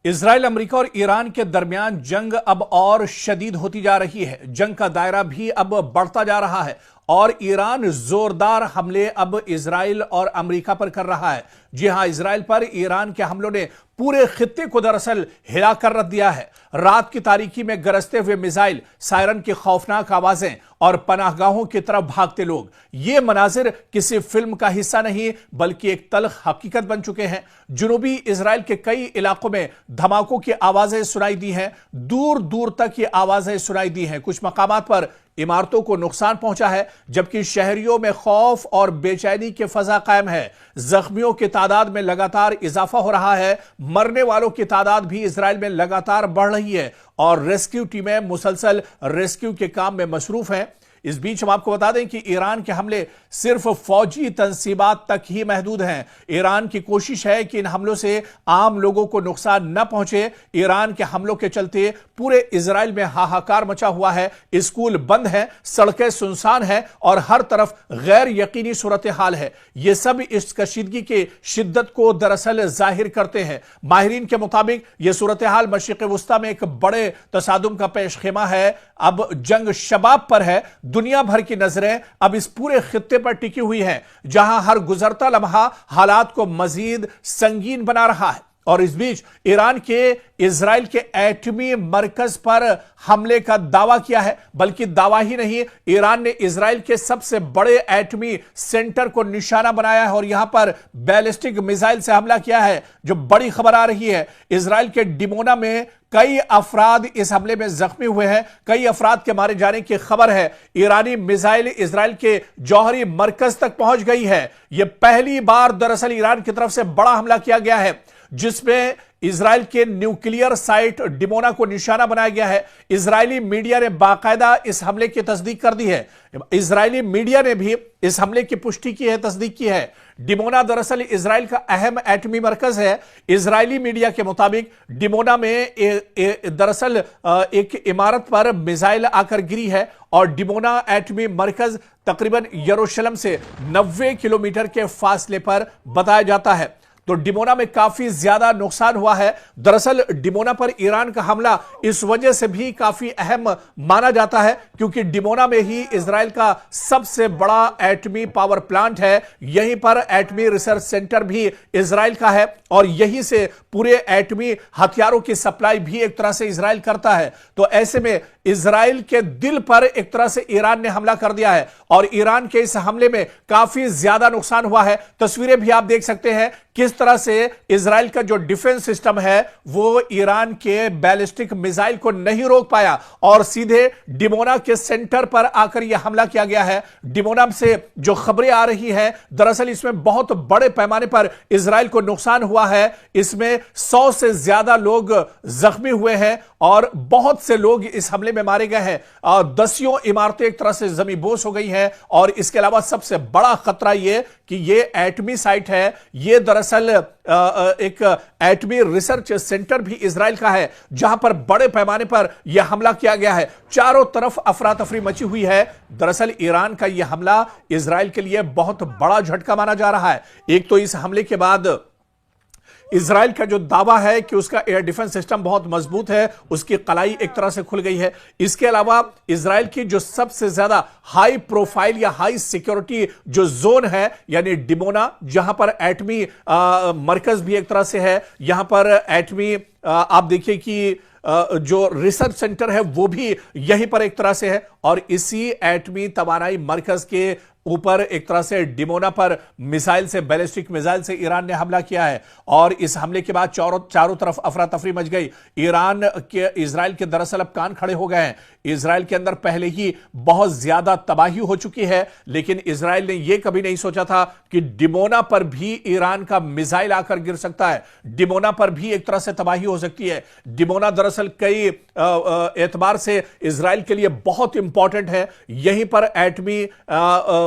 Israel, America और Iran के दरमियान जंग अब और शदीद होती जा रही है। जंग का दायरा भी अब बढ़ता जा रहा है और ईरान जोरदार हमले अब इजराइल और अमेरिका पर कर रहा है। जी हां, इजराइल पर ईरान के हमलों ने पूरे खित्ते को दरअसल हिला कर रख दिया है। रात की तारीकी में गरजते हुए मिसाइल, सायरन की खौफनाक आवाजें और पनाहगाहों की तरफ भागते लोग, ये मनाजिर किसी फिल्म का हिस्सा नहीं बल्कि एक तल्ख हकीकत बन चुके हैं। जुनूबी इजराइल के कई इलाकों में धमाकों की आवाजें सुनाई दी हैं, दूर दूर तक ये आवाजें सुनाई दी हैं। कुछ मकामात पर इमारतों को नुकसान पहुंचा है, जबकि शहरियों में खौफ और बेचैनी की फजा कायम है। जख्मियों की तादाद में लगातार इजाफा हो रहा है, मरने वालों की तादाद भी इजराइल में लगातार बढ़ रही है और रेस्क्यू टीमें मुसलसल रेस्क्यू के काम में मसरूफ हैं। इस बीच हम आपको बता दें कि ईरान के हमले सिर्फ फौजी तंसीबात तक ही महदूद हैं। ईरान की कोशिश है कि इन हमलों से आम लोगों को नुकसान न पहुंचे। ईरान के हमलों के चलते पूरे इजराइल में हाहाकार मचा हुआ है। स्कूल बंद हैं, सड़कें सुनसान हैं और हर तरफ गैर यकीनी सूरत हाल है। यह सब इस कशीदगी की शिद्दत को दरअसल जाहिर करते हैं। माहिरीन के मुताबिक यह सूरत हाल मशरिक़ वुस्ता में एक बड़े तसादुम का पेश खेमा है। अब जंग शबाब पर है। दुनिया भर की नजरें अब इस पूरे खित्ते पर टिकी हुई हैं, जहां हर गुजरता लम्हा हालात को मजीद संगीन बना रहा है। और इस बीच ईरान के इजराइल के एटमी मरकज पर हमले का दावा किया है, बल्कि दावा ही नहीं, ईरान ने इजराइल के सबसे बड़े एटमी सेंटर को निशाना बनाया है और यहां पर बैलिस्टिक मिसाइल से हमला किया है। जो बड़ी खबर आ रही है, इजराइल के डिमोना में कई अफराद इस हमले में जख्मी हुए हैं। कई अफराद के मारे जाने की खबर है। ईरानी मिसाइल इजराइल के जौहरी मरकज तक पहुंच गई है। यह पहली बार दरअसल ईरान की तरफ से बड़ा हमला किया गया है, जिसमें इजराइल के न्यूक्लियर साइट डिमोना को निशाना बनाया गया है। इजरायली मीडिया ने बाकायदा इस हमले की तस्दीक कर दी है। इजरायली मीडिया ने भी इस हमले की पुष्टि की है, तस्दीक की है। डिमोना दरअसल इजराइल का अहम एटमी मरकज है। इजरायली मीडिया के मुताबिक डिमोना में दरअसल एक इमारत पर मिसाइल आकर गिरी है और डिमोना एटमी मरकज तकरीबन यरूशलेम से 90 किलोमीटर के फासले पर बताया जाता है। तो डिमोना में काफी ज्यादा नुकसान हुआ है। दरअसल डिमोना पर ईरान का हमला इस वजह से भी काफी अहम माना जाता है क्योंकि डिमोना में ही इजराइल का सबसे बड़ा एटमी पावर प्लांट है। यहीं पर एटमी रिसर्च सेंटर भी इजराइल का है और यहीं से पूरे एटमी हथियारों की सप्लाई भी एक तरह से इजराइल करता है। तो ऐसे में इजराइल के दिल पर एक तरह से ईरान ने हमला कर दिया है और ईरान के इस हमले में काफी ज्यादा नुकसान हुआ है। तस्वीरें भी आप देख सकते हैं किस तरह से इजराइल का जो डिफेंस सिस्टम है वो ईरान के बैलिस्टिक मिसाइल को नहीं रोक पाया और सीधे डिमोना के सेंटर पर आकर यह हमला किया गया है। डिमोना से जो खबरें आ रही हैं, दरअसल इसमें बहुत बड़े पैमाने पर इजराइल को नुकसान हुआ है। इसमें 100 से ज्यादा लोग जख्मी हुए हैं और बहुत से लोग इस हमले में मारे गए हैं और दसियों इमारतें एक तरह से जमींबोस हो गई हैं। और इसके अलावा सबसे बड़ा खतरा यह कि यह एटमी साइट है, यह दरअसल एक एटमी रिसर्च सेंटर भी इजराइल का है, जहां पर बड़े पैमाने पर यह हमला किया गया है। चारों तरफ अफरा तफरी मची हुई है। दरअसल ईरान का यह हमला इजराइल के लिए बहुत बड़ा झटका माना जा रहा है। एक तो इस हमले के बाद इजराइल का जो दावा है कि उसका एयर डिफेंस सिस्टम बहुत मजबूत है, उसकी कलाई एक तरह से खुल गई है। इसके अलावा इजराइल की जो सबसे ज्यादा हाई प्रोफाइल या हाई सिक्योरिटी जो जोन है, यानी डिमोना, जहां पर एटमी मरकज भी एक तरह से है, यहां पर एटमी आप देखिए कि जो रिसर्च सेंटर है वो भी यहीं पर एक तरह से है और इसी एटमी तवानाई मरकज के ऊपर एक तरह से डिमोना पर मिसाइल से, बैलिस्टिक मिसाइल से ईरान ने हमला किया है और इस हमले के बाद चारों तरफ अफरा तफरी मच गई। ईरान के, इजराइल के दरअसल अब कान खड़े हो गए हैं। इजराइल के अंदर पहले ही बहुत ज्यादा तबाही हो चुकी है, लेकिन इजराइल ने यह कभी नहीं सोचा था कि डिमोना पर भी ईरान का मिसाइल आकर गिर सकता है, डिमोना पर भी एक तरह से तबाही हो सकती है। डिमोना दरअसल कई एतबार से इजराइल के लिए बहुत इंपॉर्टेंट है। यहीं पर एटमी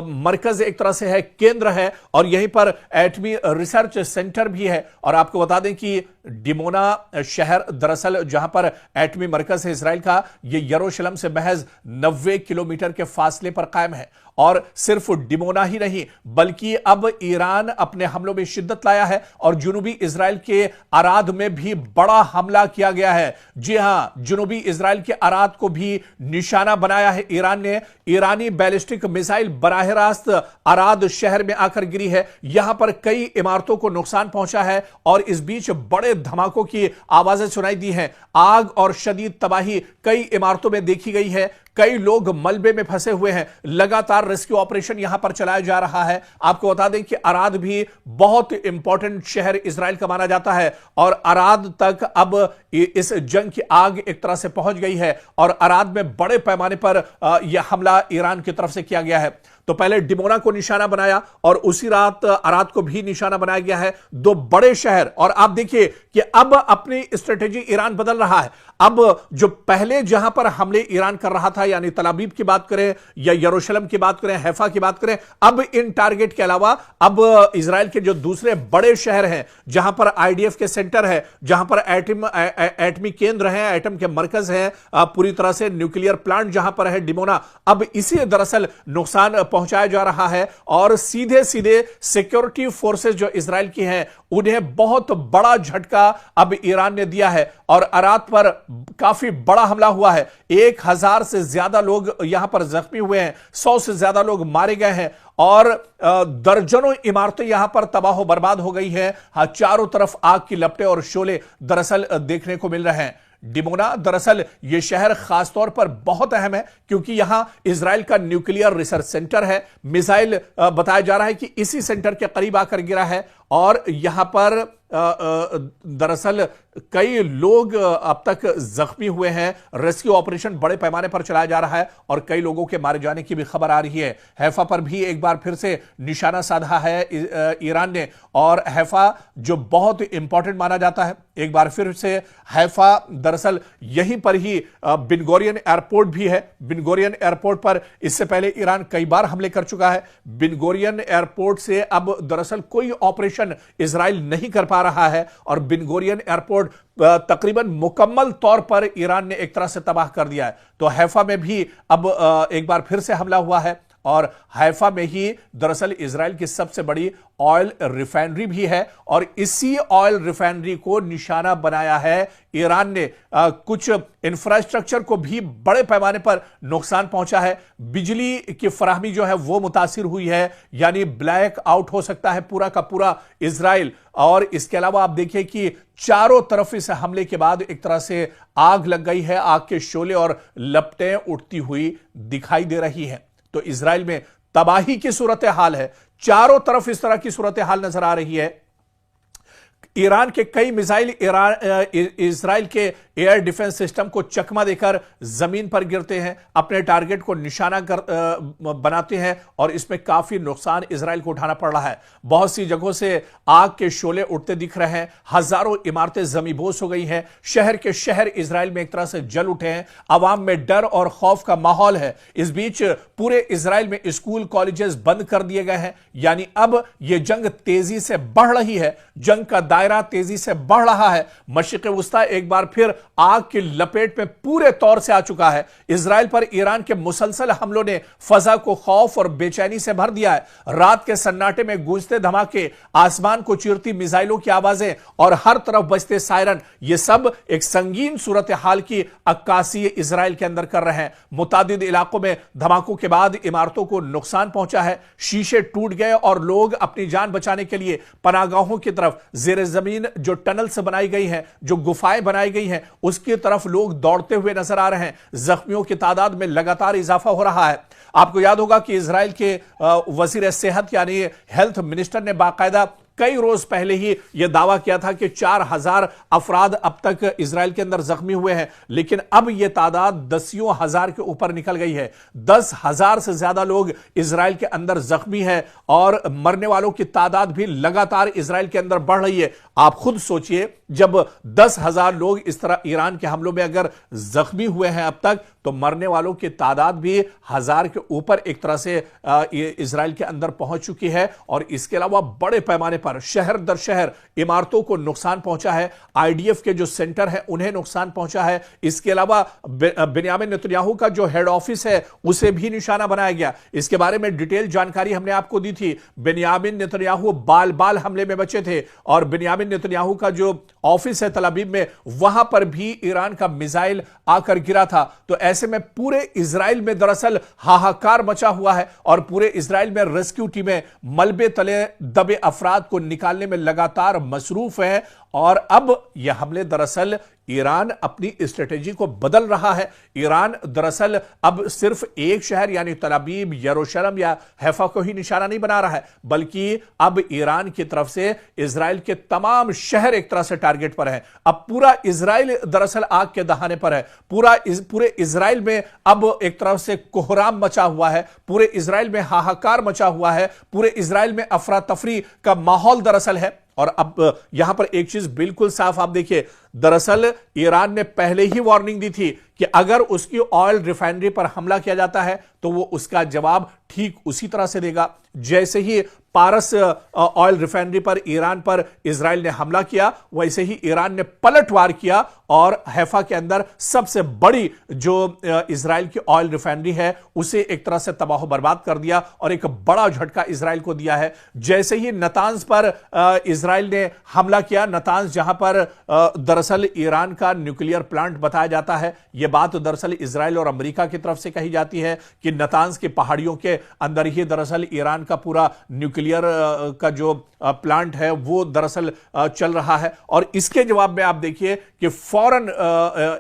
मरकज एक तरह से है, केंद्र है और यहीं पर एटमी रिसर्च सेंटर भी है। और आपको बता दें कि डिमोना शहर दरअसल जहां पर एटमी मरकज है इजराइल का, यह यरूशलेम से महज 90 किलोमीटर के फासले पर कायम है। और सिर्फ डिमोना ही नहीं बल्कि अब ईरान अपने हमलों में शिद्दत लाया है और जुनूबी इजराइल के अराद में भी बड़ा बड़ा हमला किया गया है। जी हां, जुनूबी इजराइल के अराद को भी निशाना बनाया है ईरान ने। ईरानी बैलिस्टिक मिसाइल बराह रास्त अराद शहर में आकर गिरी है। यहां पर कई इमारतों को नुकसान पहुंचा है और इस बीच बड़े धमाकों की आवाजें सुनाई दी हैं। आग और शदीद तबाही कई इमारतों में देखी गई है। कई लोग मलबे में फंसे हुए हैं। लगातार रेस्क्यू ऑपरेशन यहां पर चलाया जा रहा है। आपको बता दें कि अराद भी बहुत इंपॉर्टेंट शहर इजराइल का माना जाता है और अराद तक अब इस जंग की आग एक तरह से पहुंच गई है और अराद में बड़े पैमाने पर यह हमला ईरान की तरफ से किया गया है। तो पहले डिमोना को निशाना बनाया और उसी रात अराद को भी निशाना बनाया गया है। दो बड़े शहर। और आप देखिए कि अब अपनी स्ट्रेटेजी ईरान बदल रहा है। अब जो पहले जहां पर हमले ईरान कर रहा था, यानी तल अवीव की बात करें या यरूशलेम की बात करें, हैफा की बात करें, अब इन टारगेट के अलावा अब इजराइल के जो दूसरे बड़े शहर हैं जहां पर आईडीएफ के सेंटर है, जहां पर एटमी केंद्र हैं, एटम के मरकज हैं, पूरी तरह से न्यूक्लियर प्लांट जहां पर है डिमोना, अब इसी दरअसल नुकसान पहुंचाया जा रहा है। और सीधे सीधे सिक्योरिटी फोर्सेस जो इजराइल की हैं उन्हें बहुत बड़ा झटका अब ईरान ने दिया है और अराद पर काफी बड़ा हमला हुआ है। 1000 से ज्यादा लोग यहां पर जख्मी हुए हैं, 100 से ज्यादा लोग मारे गए हैं और दर्जनों इमारतें यहां पर तबाह बर्बाद हो गई हैं। चारों तरफ आग की लपटें और शोले दरअसल देखने को मिल रहे हैं। डिमोना दरअसल यह शहर खासतौर पर बहुत अहम है क्योंकि यहां इजराइल का न्यूक्लियर रिसर्च सेंटर है। मिसाइल बताया जा रहा है कि इसी सेंटर के करीब आकर गिरा है और यहां पर दरअसल कई लोग अब तक जख्मी हुए हैं। रेस्क्यू ऑपरेशन बड़े पैमाने पर चलाया जा रहा है और कई लोगों के मारे जाने की भी खबर आ रही है। हैफा पर भी एक बार फिर से निशाना साधा है ईरान ने और हैफा जो बहुत इंपॉर्टेंट माना जाता है, एक बार फिर से हैफा दरअसल यहीं पर ही बिन गुरियन एयरपोर्ट भी है। बिन गुरियन एयरपोर्ट पर इससे पहले ईरान कई बार हमले कर चुका है। बिन गुरियन एयरपोर्ट से अब दरअसल कोई ऑपरेशन इजराइल नहीं कर पा रहा है और बिन गुरियन एयरपोर्ट तकरीबन मुकम्मल तौर पर ईरान ने एक तरह से तबाह कर दिया है। तो हैफा में भी अब एक बार फिर से हमला हुआ है और हैफा में ही दरअसल इजराइल की सबसे बड़ी ऑयल रिफाइनरी भी है और इसी ऑयल रिफाइनरी को निशाना बनाया है ईरान ने। कुछ इंफ्रास्ट्रक्चर को भी बड़े पैमाने पर नुकसान पहुंचा है। बिजली की फराहमी जो है वो मुतासिर हुई है, यानी ब्लैक आउट हो सकता है पूरा का पूरा इजराइल। और इसके अलावा आप देखिए कि चारों तरफ इस हमले के बाद एक तरह से आग लग गई है। आग के शोले और लपटें उठती हुई दिखाई दे रही है। तो इजराइल में तबाही की सूरत हाल है। चारों तरफ इस तरह की सूरत हाल नजर आ रही है। ईरान के कई मिसाइल इजराइल के एयर डिफेंस सिस्टम को चकमा देकर जमीन पर गिरते हैं, अपने टारगेट को निशाना बनाते हैं और इसमें काफी नुकसान इजराइल को उठाना पड़ रहा है। बहुत सी जगहों से आग के शोले उठते दिख रहे हैं। हजारों इमारतें जमींदोज हो गई हैं। शहर के शहर इजराइल में एक तरह से जल उठे हैं। आवाम में डर और खौफ का माहौल है। इस बीच पूरे इजराइल में स्कूल कॉलेजेस बंद कर दिए गए हैं। यानी अब यह जंग तेजी से बढ़ रही है। जंग का दायरा तेजी से बढ़ रहा है। मशरिक़ वुस्ता एक बार फिर आग की लपेट में पूरे तौर से आ चुका है। इजराइल पर ईरान के मुसलसल हमलों ने फजा को खौफ और बेचैनी से भर दिया है। रात के सन्नाटे में गूंजते धमाके, आसमान को चीरती मिसाइलों की आवाजें और हर तरफ बजते सायरन, ये सब एक संगीन सूरत हाल की अक्कासी इजराइल के अंदर कर रहे हैं। मुतादिद इलाकों में धमाकों के बाद इमारतों को नुकसान पहुंचा है। शीशे टूट गए और लोग अपनी जान बचाने के लिए पनागाहों की तरफ, जेर जमीन जो टनल्स बनाई गई हैं, जो गुफाएं बनाई गई हैं, उसकी तरफ लोग दौड़ते हुए नजर आ रहे हैं। जख्मियों की तादाद में लगातार इजाफा हो रहा है। आपको याद होगा कि इजराइल के वजीर सेहत यानी हेल्थ मिनिस्टर ने बाकायदा कई रोज पहले ही यह दावा किया था कि 4000 अफराद अब तक इजराइल के अंदर जख्मी हुए हैं, लेकिन अब यह तादाद दसियों हजार के ऊपर निकल गई है। 10,000 से ज्यादा लोग इजराइल के अंदर जख्मी हैं और मरने वालों की तादाद भी लगातार इजराइल के अंदर बढ़ रही है। आप खुद सोचिए, जब 10,000 लोग इस तरह ईरान के हमलों में अगर जख्मी हुए हैं अब तक, तो मरने वालों की तादाद भी 1000 के ऊपर एक तरह से इजराइल के अंदर पहुंच चुकी है। और इसके अलावा बड़े पैमाने पर शहर दर शहर इमारतों को नुकसान पहुंचा है। आईडीएफ के जो सेंटर है उन्हें नुकसान पहुंचा है। इसके अलावा बेन्यामिन नेतन्याहू का जो हेड ऑफिस है उसे भी निशाना बनाया गया। इसके बारे में डिटेल जानकारी हमने आपको दी थी। बेन्यामिन नेतन्याहू बाल बाल हमले में बचे थे और बेन्यामिन नेतन्याहू का जो ऑफिस है तल अवीव में, वहां पर भी ईरान का मिसाइल आकर गिरा था। तो ऐसे में पूरे इजराइल में दरअसल हाहाकार मचा हुआ है और पूरे इजराइल में रेस्क्यू टीमें मलबे तले दबे अफराद को निकालने में लगातार मसरूफ है। और अब यह हमले दरअसल ईरान अपनी स्ट्रेटेजी को बदल रहा है। ईरान दरअसल अब सिर्फ एक शहर यानी तल अवीव, यरूशलेम या हैफा को ही निशाना नहीं बना रहा है, बल्कि अब ईरान की तरफ से इजराइल के तमाम शहर एक तरह से टारगेट पर है। अब पूरा इजराइल दरअसल आग के दहाने पर है। पूरे इजराइल में अब एक तरफ से कोहराम मचा हुआ है, पूरे इजराइल में हाहाकार मचा हुआ है, पूरे इजराइल में अफरा तफरी का माहौल दरअसल है। और अब यहां पर एक चीज बिल्कुल साफ आप देखिए, दरअसल ईरान ने पहले ही वार्निंग दी थी कि अगर उसकी ऑयल रिफाइनरी पर हमला किया जाता है तो वो उसका जवाब ठीक उसी तरह से देगा। जैसे ही पारस ऑयल रिफाइनरी पर ईरान पर इजराइल ने हमला किया, वैसे ही ईरान ने पलटवार किया और हैफा के अंदर सबसे बड़ी जो इजराइल की ऑयल रिफाइनरी है उसे एक तरह से तबाह बर्बाद कर दिया और एक बड़ा झटका इजराइल को दिया है। जैसे ही नतांज पर इजराइल ने हमला किया, नतांज जहां पर दरअसल ईरान का न्यूक्लियर प्लांट बताया जाता है, यह बात दरअसल इजराइल और अमेरिका की तरफ से कही जाती है कि नतांज की पहाड़ियों के अंदर ही दरअसल ईरान का पूरा न्यूक्लियर का जो प्लांट है वो दरअसल चल रहा है। और इसके जवाब में आप देखिए कि फौरन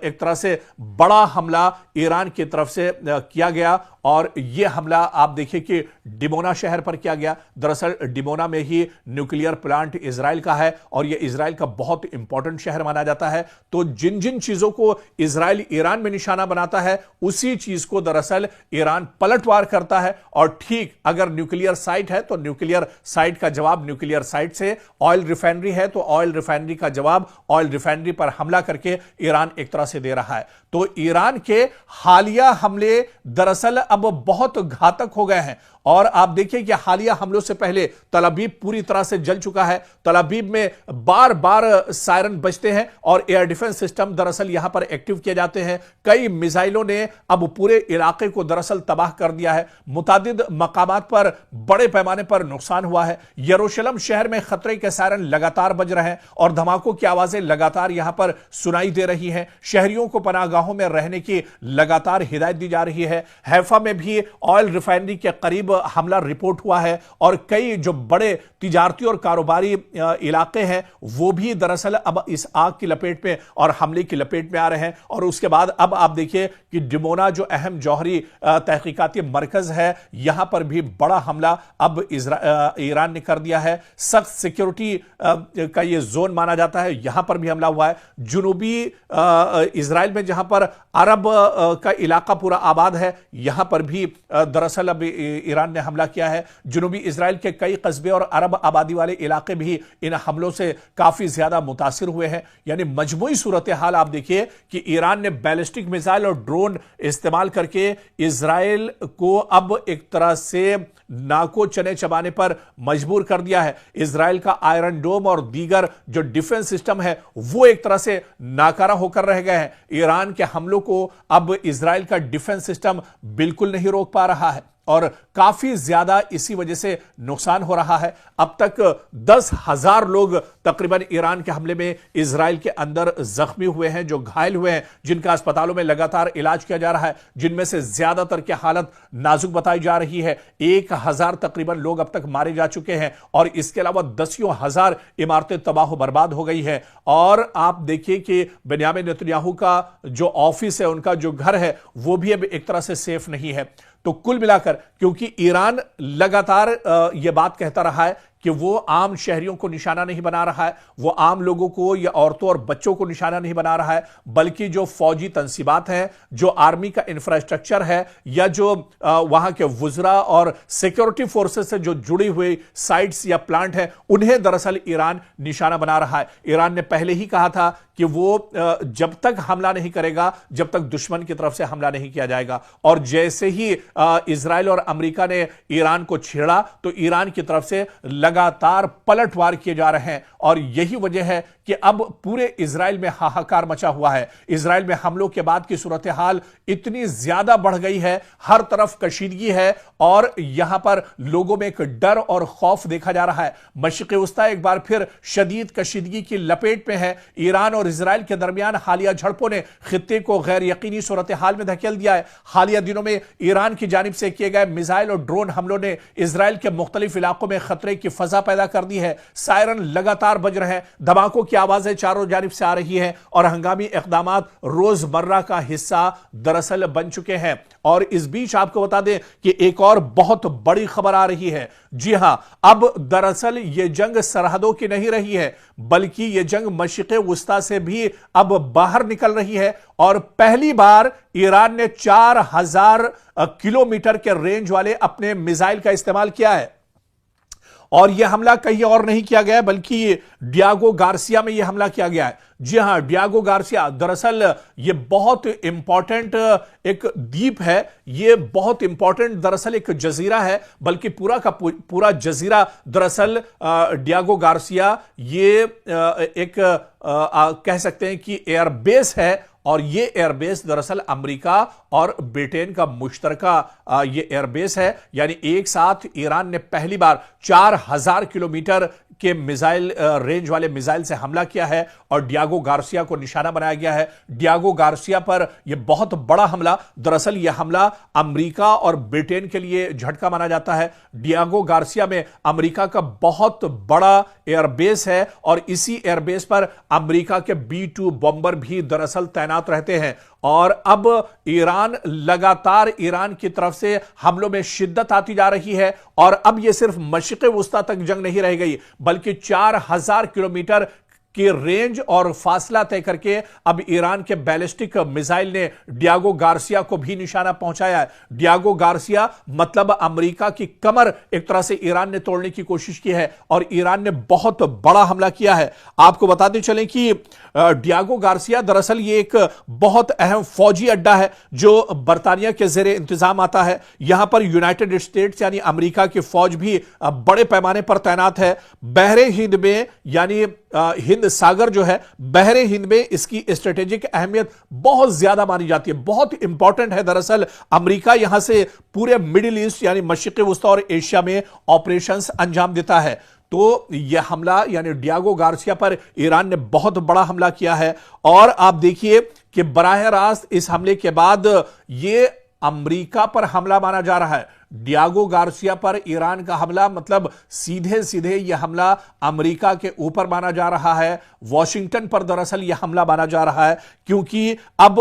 एक तरह से बड़ा हमला ईरान की तरफ से किया गया और यह हमला आप देखिए कि डिमोना शहर पर किया गया। दरअसल डिमोना में ही न्यूक्लियर प्लांट इजराइल का है और यह इजराइल का बहुत इंपॉर्टेंट शहर माना जाता है। तो जिन जिन चीजों को इजराइल ईरान में निशाना बनाता है उसी चीज को दरअसल ईरान पलटवार करता है। और ठीक अगर न्यूक्लियर साइट है तो न्यूक्लियर साइट का जवाब न्यूक्लियर साइट से, ऑयल रिफाइनरी है तो ऑयल रिफाइनरी का जवाब ऑयल रिफाइनरी पर हमला करके ईरान एक तरह से दे रहा है। तो ईरान के हालिया हमले दरअसल अब बहुत घातक हो गए हैं। और आप देखिए कि हालिया हमलों से पहले तल अवीव पूरी तरह से जल चुका है। तल अवीव में बार बार सायरन बजते हैं और एयर डिफेंस सिस्टम दरअसल यहां पर एक्टिव किए जाते हैं। कई मिसाइलों ने अब पूरे इलाके को दरअसल तबाह कर दिया है। मुतादिद मकामात पर बड़े पैमाने पर नुकसान हुआ है। यरूशलेम शहर में खतरे के सायरन लगातार बज रहे हैं और धमाकों की आवाजें लगातार यहां पर सुनाई दे रही हैं। शहरियों को पनाहगाहों में रहने की लगातार हिदायत दी जा रही है। हैफा में भी ऑयल रिफाइनरी के करीब हमला रिपोर्ट हुआ है और कई जो बड़े तिजारती और कारोबारी इलाके हैं वो भी दरअसल अब इस आग की लपेट में और हमले की लपेट में आ रहे हैं। और उसके बाद अब आप देखिए कि डिमोना जो अहम जौहरी तहकीकाती मरकज है, यहां पर भी बड़ा हमला अब ईरान ने कर दिया है। सख्त सिक्योरिटी का यह जोन माना जाता है, यहां पर भी हमला हुआ है। जुनूबी इजराइल में जहां पर अरब का इलाका पूरा आबाद है, यहां पर भी दरअसल अब ईरान ने हमला किया है। जुनूबी इजराइल के कई कस्बे और अरब आबादी वाले इलाके भी इन हमलों से काफी ज्यादा मुतासिर हुए हैं। यानी मजमूई सूरत हाल आप देखिए कि ईरान ने बैलिस्टिक मिसाइल और ड्रोन इस्तेमाल करके इजराइल को अब एक तरह से नाको चने चबाने पर मजबूर कर दिया है। इजराइल का आयरन डोम और दीगर जो डिफेंस सिस्टम है वो एक तरह से नाकारा होकर रह गए हैं। ईरान के हमलों को अब इजराइल का डिफेंस सिस्टम बिल्कुल नहीं रोक पा रहा है और काफी ज्यादा इसी वजह से नुकसान हो रहा है। अब तक 10,000 लोग तकरीबन ईरान के हमले में इजराइल के अंदर जख्मी हुए हैं, जो घायल हुए हैं, जिनका अस्पतालों में लगातार इलाज किया जा रहा है, जिनमें से ज्यादातर की हालत नाजुक बताई जा रही है। 1,000 तकरीबन लोग अब तक मारे जा चुके हैं और इसके अलावा दसियों हजार इमारतें तबाह बर्बाद हो गई है। और आप देखिए कि बेन्यामिन नेतन्याहू का जो ऑफिस है, उनका जो घर है, वो भी अब एक तरह से सेफ नहीं है। तो कुल मिलाकर क्योंकि ईरान लगातार यह बात कहता रहा है कि वो आम शहरियों को निशाना नहीं बना रहा है, वो आम लोगों को या औरतों और बच्चों को निशाना नहीं बना रहा है, बल्कि जो फौजी तंसीबात हैं, जो आर्मी का इंफ्रास्ट्रक्चर है या जो वहां के वुजरा और सिक्योरिटी फोर्सेस से जो जुड़ी हुई साइट्स या प्लांट हैं, उन्हें दरअसल ईरान निशाना बना रहा है। ईरान ने पहले ही कहा था कि वो जब तक हमला नहीं करेगा, जब तक दुश्मन की तरफ से हमला नहीं किया जाएगा। और जैसे ही इजराइल और अमेरिका ने ईरान को छेड़ा तो ईरान की तरफ से लगातार पलटवार किए जा रहे हैं। और यही वजह है कि अब पूरे इजराइल में हाहाकार मचा हुआ है। इजराइल में हमलों के बाद की सूरत हाल इतनी ज्यादा बढ़ गई है, हर तरफ कशीदगी है और यहां पर लोगों में एक डर और खौफ देखा जा रहा है। मशरिक़ वस्ता एक बार फिर शदीद कशीदगी की लपेट में है। ईरान और इजराइल के दरमियान हालिया झड़पों ने खित्ते को गैर यकीनी सूरत हाल में धकेल दिया है। हालिया दिनों में ईरान की जानिब से किए गए मिसाइल और ड्रोन हमलों ने इजराइल के मुख्तलिफ इलाकों में खतरे की फजा पैदा कर दी है। सायरन लगातार बज रहे हैं, धमाकों की आवाजें चारों जानिब से आ रही हैं और हंगामी इक़दामात रोजमर्रा का हिस्सा दरअसल बन चुके हैं। और इस बीच आपको बता दें कि एक और बहुत बड़ी खबर आ रही है। जी हां, अब दरअसल यह जंग सरहदों की नहीं रही है, बल्कि यह जंग मशरिक़ वस्ता से भी अब बाहर निकल रही है। और पहली बार ईरान ने 4000 किलोमीटर के रेंज वाले अपने मिसाइल का इस्तेमाल किया है। और यह हमला कहीं और नहीं किया गया, बल्कि डियागो गार्सिया में यह हमला किया गया है। जी हां, डियागो गार्सिया दरअसल यह बहुत इंपॉर्टेंट एक द्वीप है, यह बहुत इंपॉर्टेंट दरअसल एक जजीरा है, बल्कि पूरा का पूरा जजीरा दरअसल डियागो गार्सिया ये एक कह सकते हैं कि एयरबेस है। और ये एयरबेस दरअसल अमेरिका और ब्रिटेन का मुश्तरका ये एयरबेस है। यानी एक साथ ईरान ने पहली बार 4000 किलोमीटर के मिसाइल रेंज वाले मिसाइल से हमला किया है और डियागो गार्सिया को निशाना बनाया गया है। डियागो गार्सिया पर यह बहुत बड़ा हमला, दरअसल यह हमला अमेरिका और ब्रिटेन के लिए झटका माना जाता है। डियागो गार्सिया में अमेरिका का बहुत बड़ा एयरबेस है और इसी एयरबेस पर अमेरिका के B-2 बॉम्बर भी दरअसल तैनात रहते हैं। और अब ईरान लगातार ईरान की तरफ से हमलों में शिद्दत आती जा रही है और अब यह सिर्फ मशरिक़ वस्ता तक जंग नहीं रह गई, बल्कि 4000 किलोमीटर की रेंज और फासला तय करके अब ईरान के बैलिस्टिक मिसाइल ने डियागो गार्सिया को भी निशाना पहुंचाया है। डियागो गार्सिया मतलब अमेरिका की कमर एक तरह से ईरान ने तोड़ने की कोशिश की है और ईरान ने बहुत बड़ा हमला किया है। आपको बताते चलें कि डियागो गार्सिया दरअसल ये एक बहुत अहम फौजी अड्डा है जो बरतानिया के जेरे इंतजाम आता है। यहां पर यूनाइटेड स्टेट्स यानी अमेरिका की फौज भी बड़े पैमाने पर तैनात है। बहरे हिंद में यानी हिंद सागर जो है, बहरे हिंद में इसकी स्ट्रेटेजिक अहमियत बहुत ज्यादा मानी जाती है, बहुत इंपॉर्टेंट है। दरअसल अमेरिका यहां से पूरे मिडिल ईस्ट यानी मशरिक़ वस्ता और एशिया में ऑपरेशंस अंजाम देता है। तो यह हमला यानी डियागो गार्सिया पर ईरान ने बहुत बड़ा हमला किया है और आप देखिए कि बराह रास्त इस हमले के बाद यह अमेरिका पर हमला माना जा रहा है। डियागो गार्सिया पर ईरान का हमला मतलब सीधे सीधे यह हमला अमेरिका के ऊपर माना जा रहा है। वॉशिंगटन पर दरअसल यह हमला माना जा रहा है, क्योंकि अब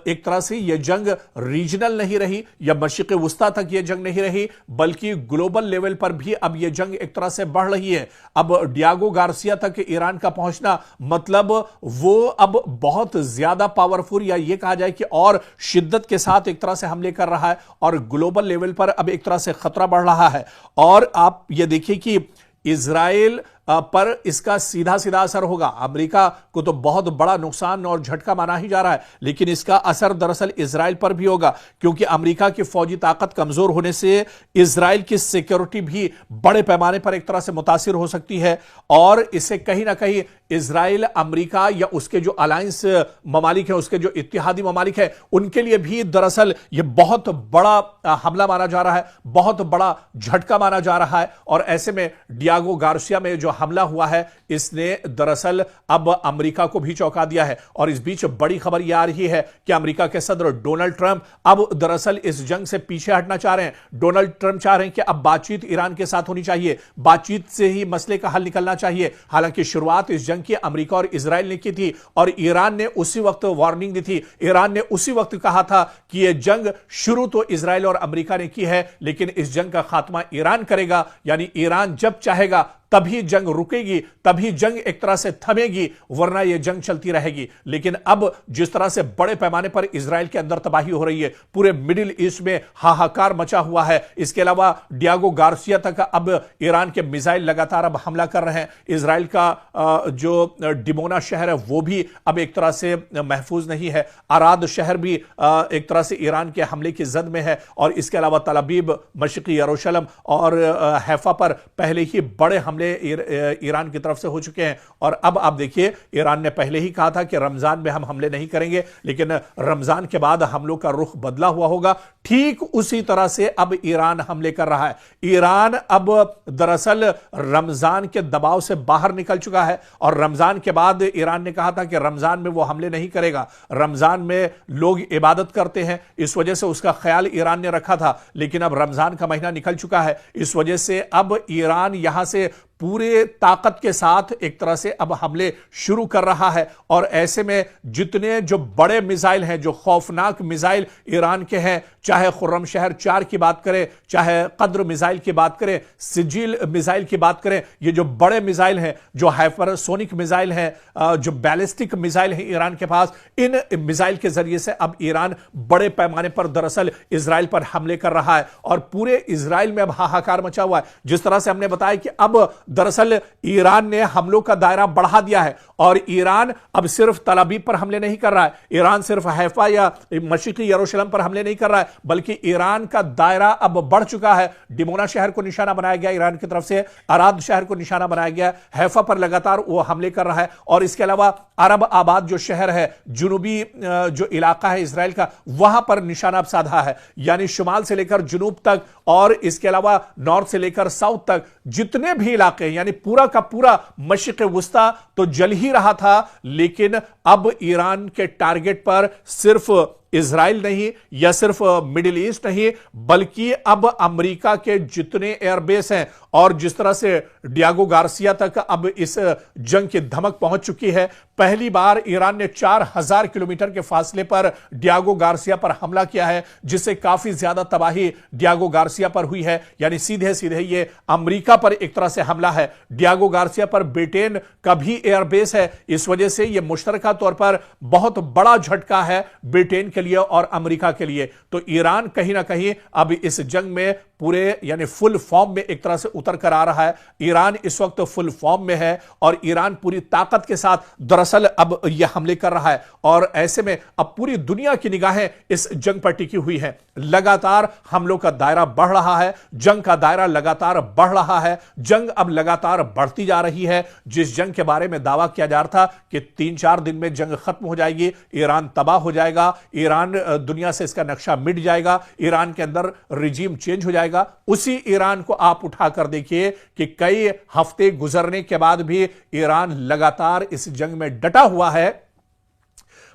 एक तरह से यह जंग रीजनल नहीं रही या मशरिक़ वस्ता तक यह जंग नहीं रही, बल्कि ग्लोबल लेवल पर भी अब यह जंग एक तरह से बढ़ रही है। अब डियागो गार्सिया तक ईरान का पहुंचना मतलब वो अब बहुत ज्यादा पावरफुल या यह कहा जाए कि और शिद्दत के साथ एक तरह से हमले कर रहा है और ग्लोबल लेवल पर अब एक तरह से खतरा बढ़ रहा है। और आप यह देखिए कि इजराइल पर इसका सीधा सीधा असर होगा। अमेरिका को तो बहुत बड़ा नुकसान और झटका माना ही जा रहा है, लेकिन इसका असर दरअसल इजराइल पर भी होगा, क्योंकि अमेरिका की फौजी ताकत कमजोर होने से इजराइल की सिक्योरिटी भी बड़े पैमाने पर एक तरह से मुतासिर हो सकती है और इससे कहीं ना कहीं इजराइल अमेरिका या उसके जो अलायंस ममालिक है, उसके जो इत्तेहादी ममालिक है, उनके लिए भी दरअसल यह बहुत बड़ा हमला माना जा रहा है, बहुत बड़ा झटका माना जा रहा है। और ऐसे में डियागो गार्सिया में जो हमला हुआ है इसने दरअसल अब अमेरिका को भी चौंका दिया है। और इस बीच बड़ी खबर यह आ रही है कि अमेरिका के सदर डोनाल्ड ट्रंप अब दरअसल इस जंग से पीछे हटना चाह रहे हैं। डोनाल्ड ट्रंप चाह रहे हैं कि अब बातचीत ईरान के साथ होनी चाहिए, बातचीत से ही मसले का हल निकलना चाहिए। हालांकि शुरुआत इस जंग की अमेरिका और इजराइल ने की थी और ईरान ने उसी वक्त वार्निंग दी थी। ईरान ने उसी वक्त कहा था कि यह जंग शुरू तो इजराइल और अमेरिका ने की है, लेकिन इस जंग का खात्मा ईरान करेगा। यानी ईरान जब चाहेगा तभी जंग रुकेगी, तभी जंग एक तरह से थमेगी, वरना यह जंग चलती रहेगी। लेकिन अब जिस तरह से बड़े पैमाने पर इजराइल के अंदर तबाही हो रही है, पूरे मिडिल ईस्ट में हाहाकार मचा हुआ है। इसके अलावा डियागो गार्सिया तक अब ईरान के मिसाइल लगातार अब हमला कर रहे हैं। इजराइल का जो डिमोना शहर है वो भी अब एक तरह से महफूज नहीं है। आराद शहर भी एक तरह से ईरान के हमले की जद में है। और इसके अलावा तल अबीब, मशरिकी यरूशलेम और हैफा पर पहले ही बड़े हमले हमले ईरान की तरफ से हो चुके हैं। और अब आप देखिए, ईरान ने पहले ही कहा था कि रमजान में हम हमले नहीं करेंगे, लेकिन रमजान के बाद हमलों का रुख बदला हुआ होगा। ठीक उसी तरह से अब ईरान हमले कर रहा है। ईरान अब दरअसल रमजान के दबाव से बाहर निकल चुका है और रमजान के बाद ईरान ने कहा था कि रमजान में वो हमले नहीं करेगा। रमजान में लोग इबादत करते हैं, इस वजह से उसका ख्याल ईरान ने रखा था, लेकिन अब रमजान का महीना निकल चुका है, इस वजह से अब ईरान यहां से पूरे ताकत के साथ एक तरह से अब हमले शुरू कर रहा है। और ऐसे में जितने जो बड़े मिसाइल हैं, जो खौफनाक मिसाइल ईरान के हैं, चाहे खुर्रमशहर 4 की बात करें, चाहे कद्र मिसाइल की बात करें, सिजिल मिसाइल की बात करें, ये जो बड़े मिसाइल हैं, जो हाइपरसोनिक मिसाइल हैं, जो बैलिस्टिक मिसाइल हैं ईरान के पास, इन मिसाइल के जरिए से अब ईरान बड़े पैमाने पर दरअसल इजराइल पर हमले कर रहा है और पूरे इजराइल में अब हाहाकार मचा हुआ है। जिस तरह से हमने बताया कि अब दरअसल ईरान ने हमलों का दायरा बढ़ा दिया है और ईरान अब सिर्फ तल अवीव पर हमले नहीं कर रहा है, ईरान सिर्फ हैफा या मशरिकी यरूशलेम पर हमले नहीं कर रहा है, बल्कि ईरान का दायरा अब बढ़ चुका है। डिमोना शहर को निशाना बनाया गया ईरान की तरफ से, अराद शहर को निशाना बनाया गया, हैफा पर लगातार वो हमले कर रहा है। और इसके अलावा अरब आबाद जो शहर है, जुनूबी जो इलाका है इसराइल का, वहां पर निशाना अब साधा है, यानी शुमाल से लेकर जुनूब तक और इसके अलावा नॉर्थ से लेकर साउथ तक जितने भी इलाके, यानी पूरा का पूरा मशरिक़ वुस्ता तो जल ही रहा था, लेकिन अब ईरान के टारगेट पर सिर्फ इजराइल नहीं या सिर्फ मिडिल ईस्ट नहीं, बल्कि अब अमेरिका के जितने एयरबेस हैं और जिस तरह से डियागो गार्सिया तक अब इस जंग की धमक पहुंच चुकी है। पहली बार ईरान ने 4000 किलोमीटर के फासले पर डियागो गार्सिया पर हमला किया है, जिससे काफी ज्यादा तबाही डियागो गार्सिया पर हुई है, यानी सीधे सीधे ये अमेरिका पर एक तरह से हमला है। डियागो गार्सिया पर ब्रिटेन का भी एयरबेस है, इस वजह से यह मुश्तरका तौर पर बहुत बड़ा झटका है ब्रिटेन के लिए और अमेरिका के लिए। तो ईरान कहीं ना कहीं अब इस जंग में पूरे यानी फुल फॉर्म में एक तरह से उतर कर आ रहा है। ईरान इस वक्त फुल फॉर्म में है और ईरान पूरी ताकत के साथ दरअसल अब यह हमले कर रहा है और ऐसे में अब पूरी दुनिया की निगाहें इस जंग पर टिकी हुई है। लगातार हमलों का दायरा बढ़ रहा है, जंग का दायरा लगातार बढ़ रहा है, जंग अब लगातार बढ़ती जा रही है। जिस जंग के बारे में दावा किया जा रहा था कि 3-4 दिन में जंग खत्म हो जाएगी, ईरान तबाह हो जाएगा, ईरान दुनिया से इसका नक्शा मिट जाएगा, ईरान के अंदर रिजीम चेंज हो जाएगा, उसी ईरान को आप उठाकर देखिए कि कई हफ्ते गुजरने के बाद भी ईरान लगातार इस जंग में डटा हुआ है।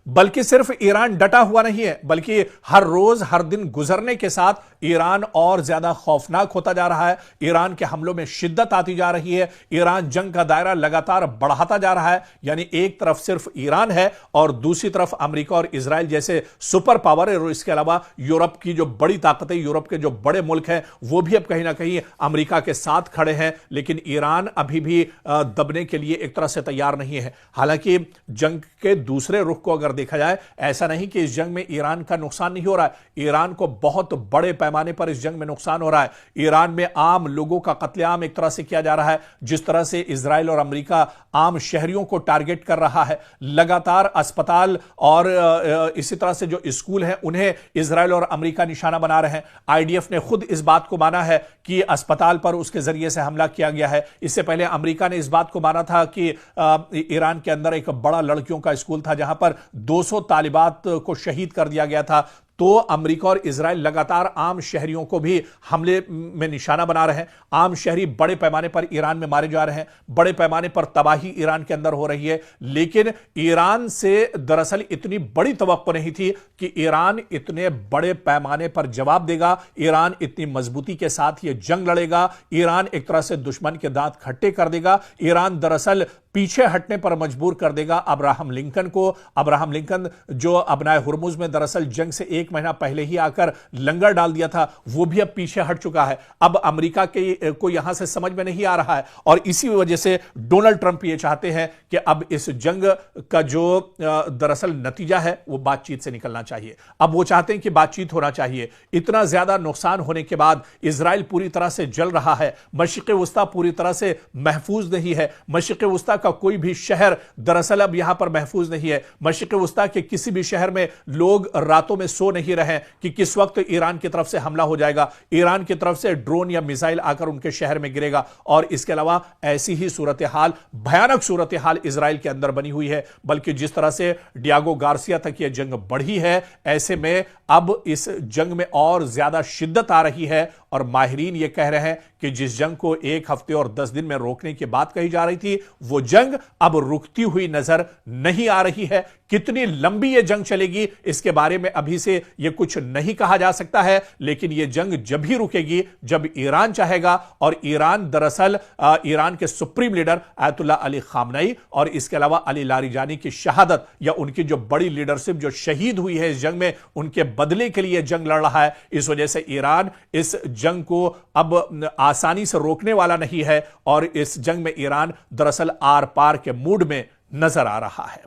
बल्कि सिर्फ ईरान डटा हुआ नहीं है, बल्कि हर रोज हर दिन गुजरने के साथ ईरान और ज्यादा खौफनाक होता जा रहा है। ईरान के हमलों में शिद्दत आती जा रही है, ईरान जंग का दायरा लगातार बढ़ाता जा रहा है। यानी एक तरफ सिर्फ ईरान है और दूसरी तरफ अमेरिका और इजराइल जैसे सुपर पावर है, और इसके अलावा यूरोप की जो बड़ी ताकतें, यूरोप के जो बड़े मुल्क हैं, वो भी अब कहीं ना कहीं अमेरिका के साथ खड़े हैं। लेकिन ईरान अभी भी दबने के लिए एक तरह से तैयार नहीं है। हालांकि जंग के दूसरे रुख को अगर देखा जाए, ऐसा नहीं कि इस जंग में ईरान का नुकसान नहीं हो रहा है, ईरान को बहुत बड़े पैमाने पर इस जंग में नुकसान हो रहा है। ईरान में आम लोगों का कत्लेआम एक तरह से किया जा रहा है, जिस तरह से इजराइल और अमेरिका आम शहरियों को टारगेट कर रहा है। लगातार अस्पताल और इसी तरह से जो स्कूल हैं उन्हें इजराइल और अमेरिका निशाना बना रहे हैं। आईडीएफ ने खुद इस बात को माना है कि अस्पताल पर उसके जरिए से हमला किया गया है। इससे पहले अमेरिका ने इस बात को माना था कि ईरान के अंदर एक बड़ा लड़कियों का स्कूल था जहां पर 200 तालिबात को शहीद कर दिया गया था। तो अमेरिका और इजराइल लगातार आम शहरियों को भी हमले में निशाना बना रहे हैं। आम शहरी बड़े पैमाने पर ईरान में मारे जा रहे हैं, बड़े पैमाने पर तबाही ईरान के अंदर हो रही है। लेकिन ईरान से दरअसल इतनी बड़ी तवक्को नहीं थी कि ईरान इतने बड़े पैमाने पर जवाब देगा, ईरान इतनी मजबूती के साथ ये जंग लड़ेगा, ईरान एक तरह से दुश्मन के दांत खट्टे कर देगा, ईरान दरअसल पीछे हटने पर मजबूर कर देगा अब्राहम लिंकन को। अब्राहम लिंकन जो अबनाए हुर्मुज में दरअसल जंग से 1 महीना पहले ही आकर लंगर डाल दिया था, वो भी अब पीछे हट चुका है। अब अमेरिका के को यहां से समझ में नहीं आ रहा है और इसी वजह से डोनाल्ड ट्रंप ये चाहते हैं कि अब इस जंग का जो दरअसल नतीजा है वो बातचीत से निकलना चाहिए। अब वो चाहते हैं कि बातचीत होना चाहिए। इतना ज्यादा नुकसान होने के बाद इजराइल पूरी तरह से जल रहा है, मशरिक़ वुस्ता पूरी तरह से महफूज नहीं है, मशरिक़ वुस्ता का कोई भी शहर दरअसल अब यहां पर महफूज नहीं है। मशरिक़ वस्ता के किसी भी शहर में लोग रातों में सो नहीं रहे कि किस वक्त ईरान की तरफ से हमला हो जाएगा, ईरान की तरफ से ड्रोन या मिसाइल आकर उनके शहर में गिरेगा। और इसके अलावा ऐसी ही सूरत हाल, भयानक सूरत हाल इजराइल के अंदर बनी हुई है। बल्कि जिस तरह से डियागो गार्सिया तक यह जंग बढ़ी है, ऐसे में अब इस जंग में और ज्यादा शिद्दत आ रही है। और माहिरीन यह कह रहे हैं कि जिस जंग को 1 हफ्ते और 10 दिन में रोकने की बात कही जा रही थी, वो जंग अब रुकती हुई नजर नहीं आ रही है। कितनी लंबी यह जंग चलेगी, इसके बारे में अभी से यह कुछ नहीं कहा जा सकता है, लेकिन यह जंग जब भी रुकेगी जब ईरान चाहेगा। और ईरान दरअसल ईरान के supreme leader ayatollah Ali Khamenei और इसके अलावा अली लारिजानी की शहादत या उनकी जो बड़ी लीडरशिप जो शहीद हुई है इस जंग में, उनके बदले के लिए जंग लड़ रहा है। इस वजह से ईरान इस जंग को अब आसानी से रोकने वाला नहीं है और इस जंग में ईरान दरअसल आर पार के मूड में नजर आ रहा है।